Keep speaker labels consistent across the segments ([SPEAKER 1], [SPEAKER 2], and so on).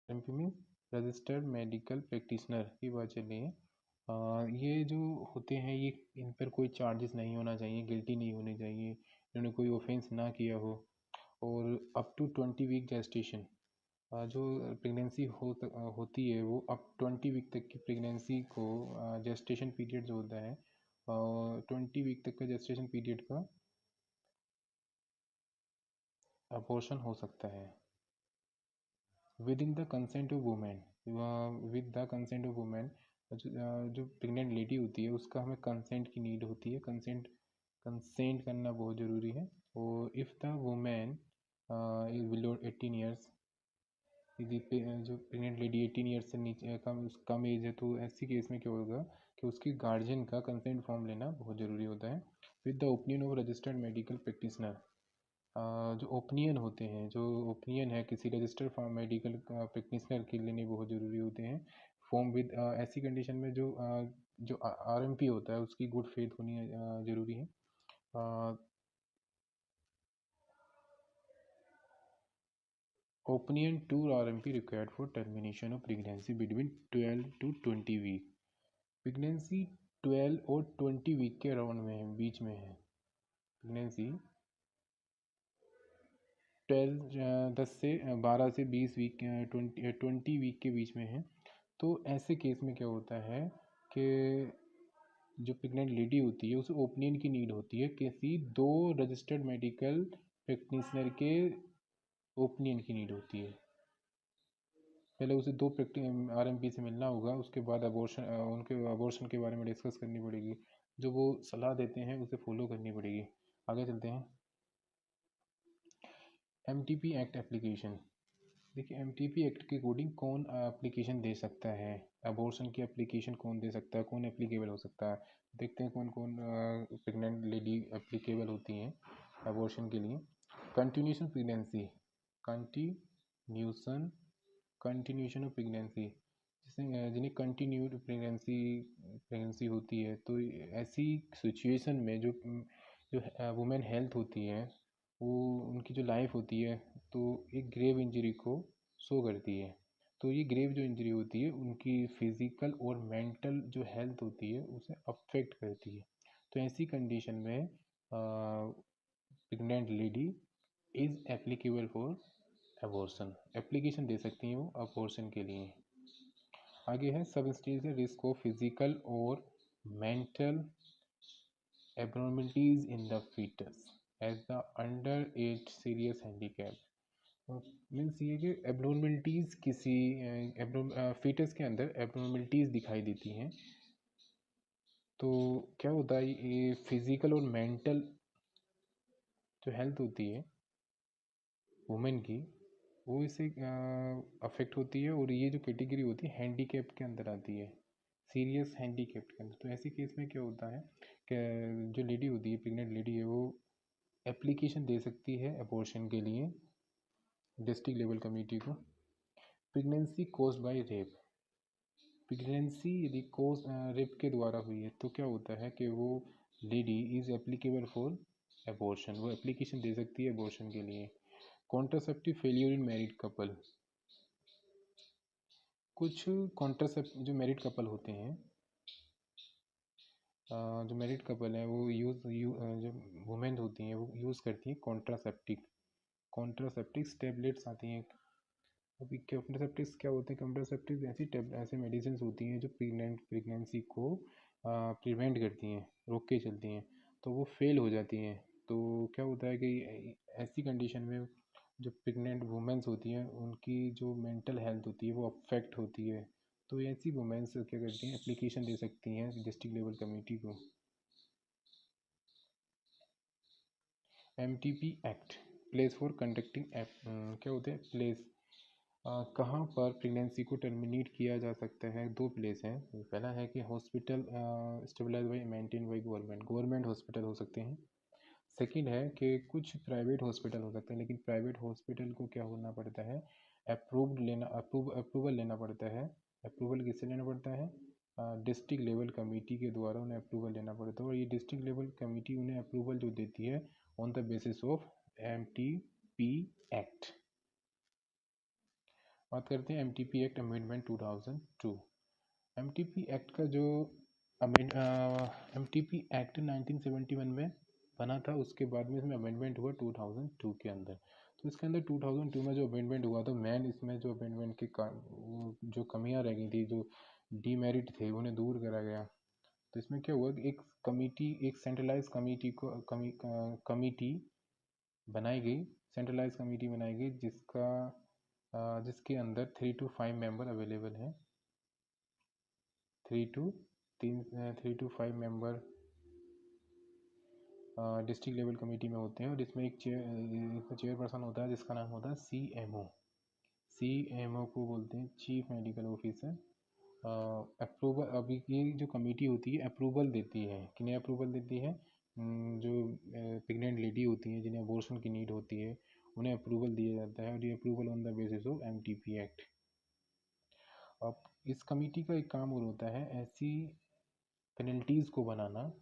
[SPEAKER 1] RMP means registered medical practitioner की बात चल रही है। ये जो होते हैं ये इन पर कोई चार्जेस नहीं होना चाहिए, गिल्टी नहीं होने चाहिए, इन्होंने कोई ऑफेंस ना किया हो, और अप टू 20 वीक जेस्टेशन, जो प्रेगनेंसी होती है वो अप 20 वीक तक की प्रेगनेंसी को जेस्टेशन पीरियड जो होता है 20 वीक तक का जेस्टेशन पीरियड का अबॉर्शन हो सकता है with in the consent of women. With the consent of women, जो प्रेग्नेंट लेडी होती है उसका हमें कंसेंट की नीड होती है, कंसेंट करना बहुत ज़रूरी है। और if the women is below 18 years, यदि जो प्रेग्नेंट लेडी 18 ईयर्स से नीचे कम एज है, तो ऐसी केस में क्या होगा कि उसकी गार्जियन का कंसेंट फॉर्म लेना बहुत ज़रूरी होता है with the opinion of registered medical practitioner. जो ओपिनियन होते हैं, जो ओपिनियन है किसी रजिस्टर्ड फार्म मेडिकल प्रैक्टिशनर के लेने बहुत ज़रूरी होते हैं। फॉर्म विद ऐसी कंडीशन में जो RMP होता है उसकी गुड फेथ होनी ज़रूरी है। Opinion to RMP required for termination of pregnancy between 12 to 20 week. Pregnancy 12 और 20 वीक के अराउंड में है, बीच में है प्रेगनेंसी। 10 से 12 से 20 वीक, 20 वीक के बीच में है। तो ऐसे केस में क्या होता है कि जो प्रेग्नेंट लेडी होती है उसे ओपिनियन की नीड होती है, किसी 2 रजिस्टर्ड मेडिकल प्रैक्टिशनर के ओपिनियन की नीड होती है। पहले उसे 2 RMP से मिलना होगा, उसके बाद उनके अबॉर्शन के बारे में डिस्कस करनी पड़ेगी, जो वो सलाह देते हैं उसे फॉलो करनी पड़ेगी। आगे चलते हैं। MTP act application. देखिए MTP एक्ट के अकॉर्डिंग कौन एप्लीकेशन दे सकता है, अबॉर्शन की एप्लीकेशन कौन दे सकता है, कौन एप्लीकेबल हो सकता है। देखते हैं कौन कौन प्रेग्नेंट लेडी एप्लीकेबल होती हैं अबॉर्शन के लिए। Continuation pregnancy, continuation of pregnancy, जिन्हें कंटिन्यूड प्रेगनेंसी होती है, तो ऐसी सिचुएशन में जो वुमेन हेल्थ होती है, वो उनकी जो लाइफ होती है तो एक ग्रेव इंजरी को शो करती है। तो ये ग्रेव जो इंजरी होती है उनकी फिज़िकल और मेंटल जो हेल्थ होती है उसे अफेक्ट करती है। तो ऐसी कंडीशन में pregnant lady is applicable for abortion, application दे सकती हैं वो अबॉर्शन के लिए। आगे है सब इंस्टीट्यूशन रिस्क ऑफ फिजिकल और mental abnormalities in the fetus as the underage serious handicap। Means ये कि एबनॉर्मलिटीज़ किसी फीटस के अंदर एबनॉर्मलिटीज़ दिखाई देती हैं, तो क्या होता है ये फिज़िकल और मेंटल जो हेल्थ होती है वुमेन की वो इससे अफेक्ट होती है, और ये जो कैटेगरी होती है हैंडीकैप के अंदर आती है, सीरियस हैंडीकैप के अंदर। तो ऐसे केस में क्या होता है कि जो लेडी होती है, प्रेग्नेंट लेडी है, वो एप्लीकेशन दे सकती है अबॉर्शन के लिए डिस्ट्रिक्ट लेवल कमेटी को। Pregnancy caused by rape, pregnancy यदि कॉज रेप के द्वारा हुई है तो क्या होता है कि वो lady is applicable for abortion, वो एप्लीकेशन दे सकती है अबॉर्शन के लिए। Contraceptive failure in married couple, कुछ कॉन्ट्रासेप्ट जो मैरिड कपल होते हैं, जो मैरिड कपल हैं वो जो वुमेन होती हैं वो यूज़ करती हैं कॉन्ट्रासेप्टिक्स टेबलेट्स आती हैं। अभी कॉन्ट्रासेप्टिक्स क्या होते हैं, कॉन्ट्रासेप्टिव ऐसे मेडिसिन होती हैं जो प्रेगनेंसी को प्रिवेंट करती हैं, रोक के चलती हैं, तो वो फेल हो जाती हैं। तो क्या होता है कि ऐसी कंडीशन में जो प्रेग्नेंट वुमेंस होती हैं उनकी जो मेंटल हेल्थ होती है वो अफेक्ट होती है। तो ऐसी वुमेंस क्या करती हैं, एप्लीकेशन दे सकती हैं डिस्ट्रिक्ट लेवल कमेटी को। MTP act, place for conducting क्या होते हैं प्लेस, कहाँ पर प्रेगनेंसी को टर्मिनेट किया जा सकता है। 2 प्लेस हैं। पहला है कि hospital stabilize by maintain by government hospital हो सकते हैं। सेकंड है कि कुछ प्राइवेट हॉस्पिटल हो सकते हैं, लेकिन प्राइवेट हॉस्पिटल को क्या होना पड़ता है, अप्रूवल लेना पड़ता है। अप्रूवल किससे लेना पड़ता है, डिस्ट्रिक्ट लेवल कमेटी के द्वारा उन्हें अप्रूवल लेना पड़ता है, और ये डिस्ट्रिक्ट लेवल कमेटी उन्हें अप्रूवल जो देती है on the basis of MTP act. बात करते हैं MTP act amendment 2002। MTP act का जो एमटीपी एक्ट 1971 में बना था, उसके बाद में इसमें अमेंडमेंट हुआ 2002 के अंदर। तो इसके अंदर 2002 में जो अमेंडमेंट हुआ तो मेन इसमें जो अमेंडमेंट की जो कमियां रह गई थी, जो डीमेरिट थे, उन्हें दूर करा गया। तो इसमें क्या हुआ कि एक कमिटी, एक सेंट्रलाइज कमिटी बनाई गई, सेंट्रलाइज कमिटी बनाई गई जिसके अंदर 3 to 5 मेंबर अवेलेबल हैं। 3 to 5 member district level committee में होते हैं, और इसमें एक चेयरपर्सन होता है जिसका नाम होता है CMO। CMO को बोलते हैं चीफ मेडिकल ऑफिसर। अप्रूवल, अभी ये जो कमेटी होती है अप्रूवल देती है, किन्हें अप्रूवल देती है? जो प्रेग्नेंट लेडी होती है, जिन्हें अबॉर्शन की नीड होती है, उन्हें अप्रूवल दिया जाता है, और ये approval on the basis of MTP act. अब इस कमेटी का एक काम और होता है ऐसी पेनल्टीज़ को बनाना,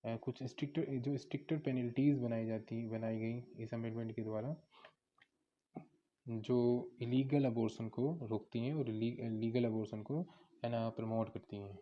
[SPEAKER 1] कुछ स्ट्रिक्टर पेनल्टीज़ बनाई गई इस अमेंडमेंट के द्वारा, जो इलीगल अबॉर्शन को रोकती हैं और लीगल अबॉर्शन को प्रमोट करती हैं।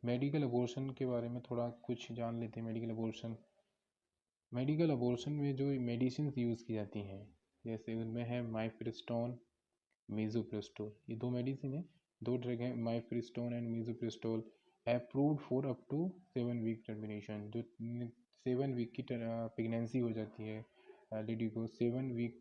[SPEAKER 1] मेडिकल अबॉर्शन के बारे में थोड़ा कुछ जान लेते हैं। मेडिकल अबॉर्शन में जो मेडिसिन यूज़ की जाती हैं, जैसे उनमें है माइफेस्टोन, मीज़ोप्रेस्टोल। ये दो मेडिसिन है, दो ड्रग हैं, mifepristone and misoprostol, approved for up to 7 week termination. जो 7 वीक की प्रेगनेंसी हो जाती है लेडी को, 7 वीक,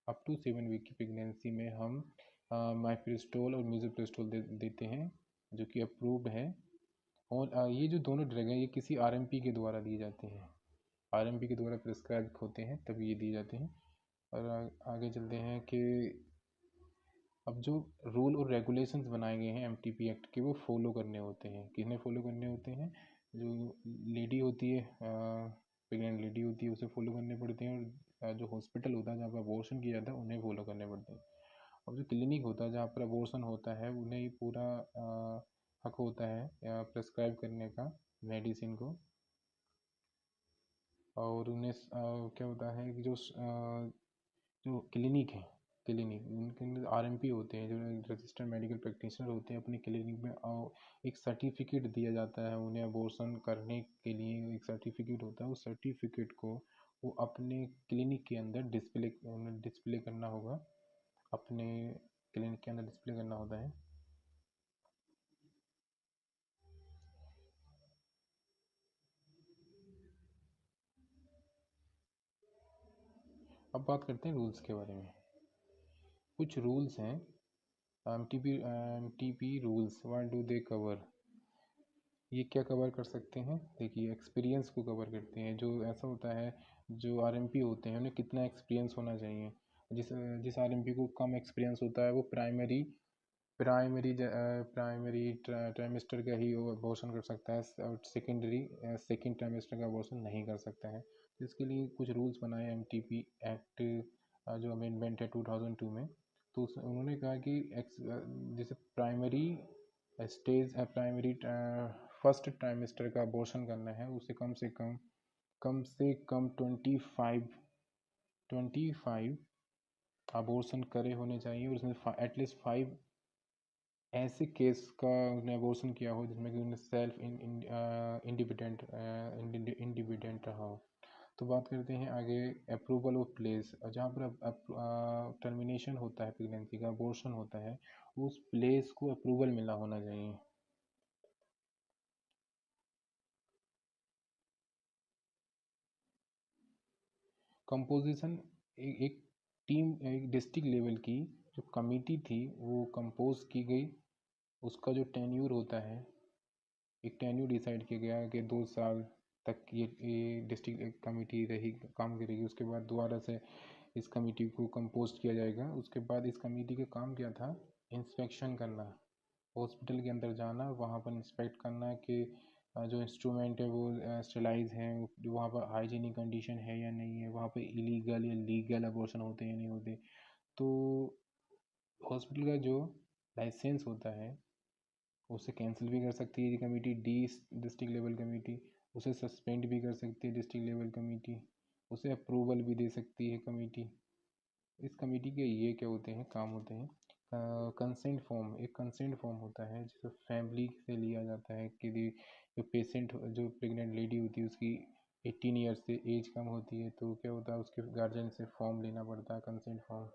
[SPEAKER 1] अप टू 7 वीक की प्रेगनेंसी में हम माइफेस्टोल और मीज़ोप्रेस्टोल देते हैं, जो कि अप्रूव्ड है। और ये जो दोनों ड्रग हैं, ये किसी RMP के द्वारा दिए जाते हैं, RMP के द्वारा प्रिस्क्राइब होते हैं, तभी ये दिए जाते हैं। और आगे चलते हैं कि अब जो रूल और रेगुलेशंस बनाए गए हैं एमटीपी एक्ट के, वो फॉलो करने होते हैं। किन्हें फॉलो करने होते हैं? जो लेडी होती है, प्रेग्नेंट लेडी होती है, उसे फॉलो करने पड़ते हैं, और जो हॉस्पिटल होता है जहाँ पर अबॉर्शन किया जाता है, उन्हें फॉलो करने पड़ते हैं। और जो क्लिनिक होता है जहाँ पर अबॉर्शन होता है, उन्हें ही पूरा हक होता है प्रिस्क्राइब करने का मेडिसिन को। और उन्हें क्या होता है कि जो क्लिनिक है, उनके अंदर RMP होते हैं, जो रजिस्टर्ड मेडिकल प्रैक्टिशनर होते हैं, अपनी क्लिनिक में एक सर्टिफिकेट दिया जाता है उन्हें अबॉर्शन करने के लिए। एक सर्टिफिकेट होता है, उस सर्टिफिकेट को वो अपने क्लिनिक के अंदर डिस्प्ले करना होगा, अपने क्लिनिक के अंदर डिस्प्ले करना होता है। अब बात करते हैं रूल्स के बारे में। कुछ रूल्स हैं MTP rules. What do they cover? ये क्या कवर कर सकते हैं? देखिए, एक्सपीरियंस को कवर करते हैं। जो ऐसा होता है, जो RMP होते हैं, उन्हें कितना एक्सपीरियंस होना चाहिए। जिस RMP को कम एक्सपीरियंस होता है, वो प्राइमरी ट्राइमेस्टर का ही अबॉर्शन कर सकता है, और सेकेंड ट्राइमेस्टर का अबॉर्शन नहीं कर सकता है। तो इसके लिए कुछ रूल्स बनाए एमटीपी एक्ट जो अमेंडमेंट है 2002 में। तो उन्होंने कहा कि जैसे प्राइमरी फर्स्ट ट्राइमेस्टर का अबॉर्शन करना है, उसे कम से कम 25 अबॉर्शन करे होने चाहिए, और उसमें एटलीस्ट 5 ऐसे केस का उन्हें अबॉर्शन किया हो जिसमें कि उन्हें सेल्फ इंडिपेंडेंट रहा हो। तो बात करते हैं आगे अप्रूवल ऑफ प्लेस। जहाँ पर टर्मिनेशन होता है प्रेगनेंसी का, अबॉर्शन होता है, उस प्लेस को अप्रूवल मिला होना चाहिए। कंपोजिशन, एक टीम, एक डिस्ट्रिक्ट लेवल की जो कमेटी थी वो कंपोज की गई। उसका जो टेन्यूर होता है, एक टेन्यूर डिसाइड किया गया कि 2 साल तक ये डिस्ट्रिक्ट कमेटी रही, काम करेगी। उसके बाद दोबारा से इस कमेटी को कंपोज किया जाएगा। उसके बाद इस कमेटी का काम क्या था? इंस्पेक्शन करना, हॉस्पिटल के अंदर जाना, वहाँ पर इंस्पेक्ट करना कि जो इंस्ट्रूमेंट है वो स्टेलाइज हैं, वहाँ पर हाइजीनिक कंडीशन है या नहीं है, वहाँ पर इलीगल या लीगल अबॉर्शन होते हैं या नहीं होते। तो हॉस्पिटल का जो लाइसेंस होता है उसे कैंसिल भी कर सकती है ये कमेटी, डिस्ट्रिक्ट लेवल कमेटी। उसे सस्पेंड भी कर सकती है डिस्ट्रिक्ट लेवल कमेटी। उसे अप्रूवल भी दे सकती है कमेटी। इस कमेटी के ये क्या होते हैं, काम होते हैं। कंसेंट फॉर्म, एक कंसेंट फॉर्म होता है जिसे फैमिली से लिया जाता है कि जो पेशेंट, जो प्रेग्नेंट लेडी होती है उसकी 18 ईयर्स से एज कम होती है तो क्या होता है उसके गार्जियन से फॉर्म लेना पड़ता है, कंसेंट फॉर्म।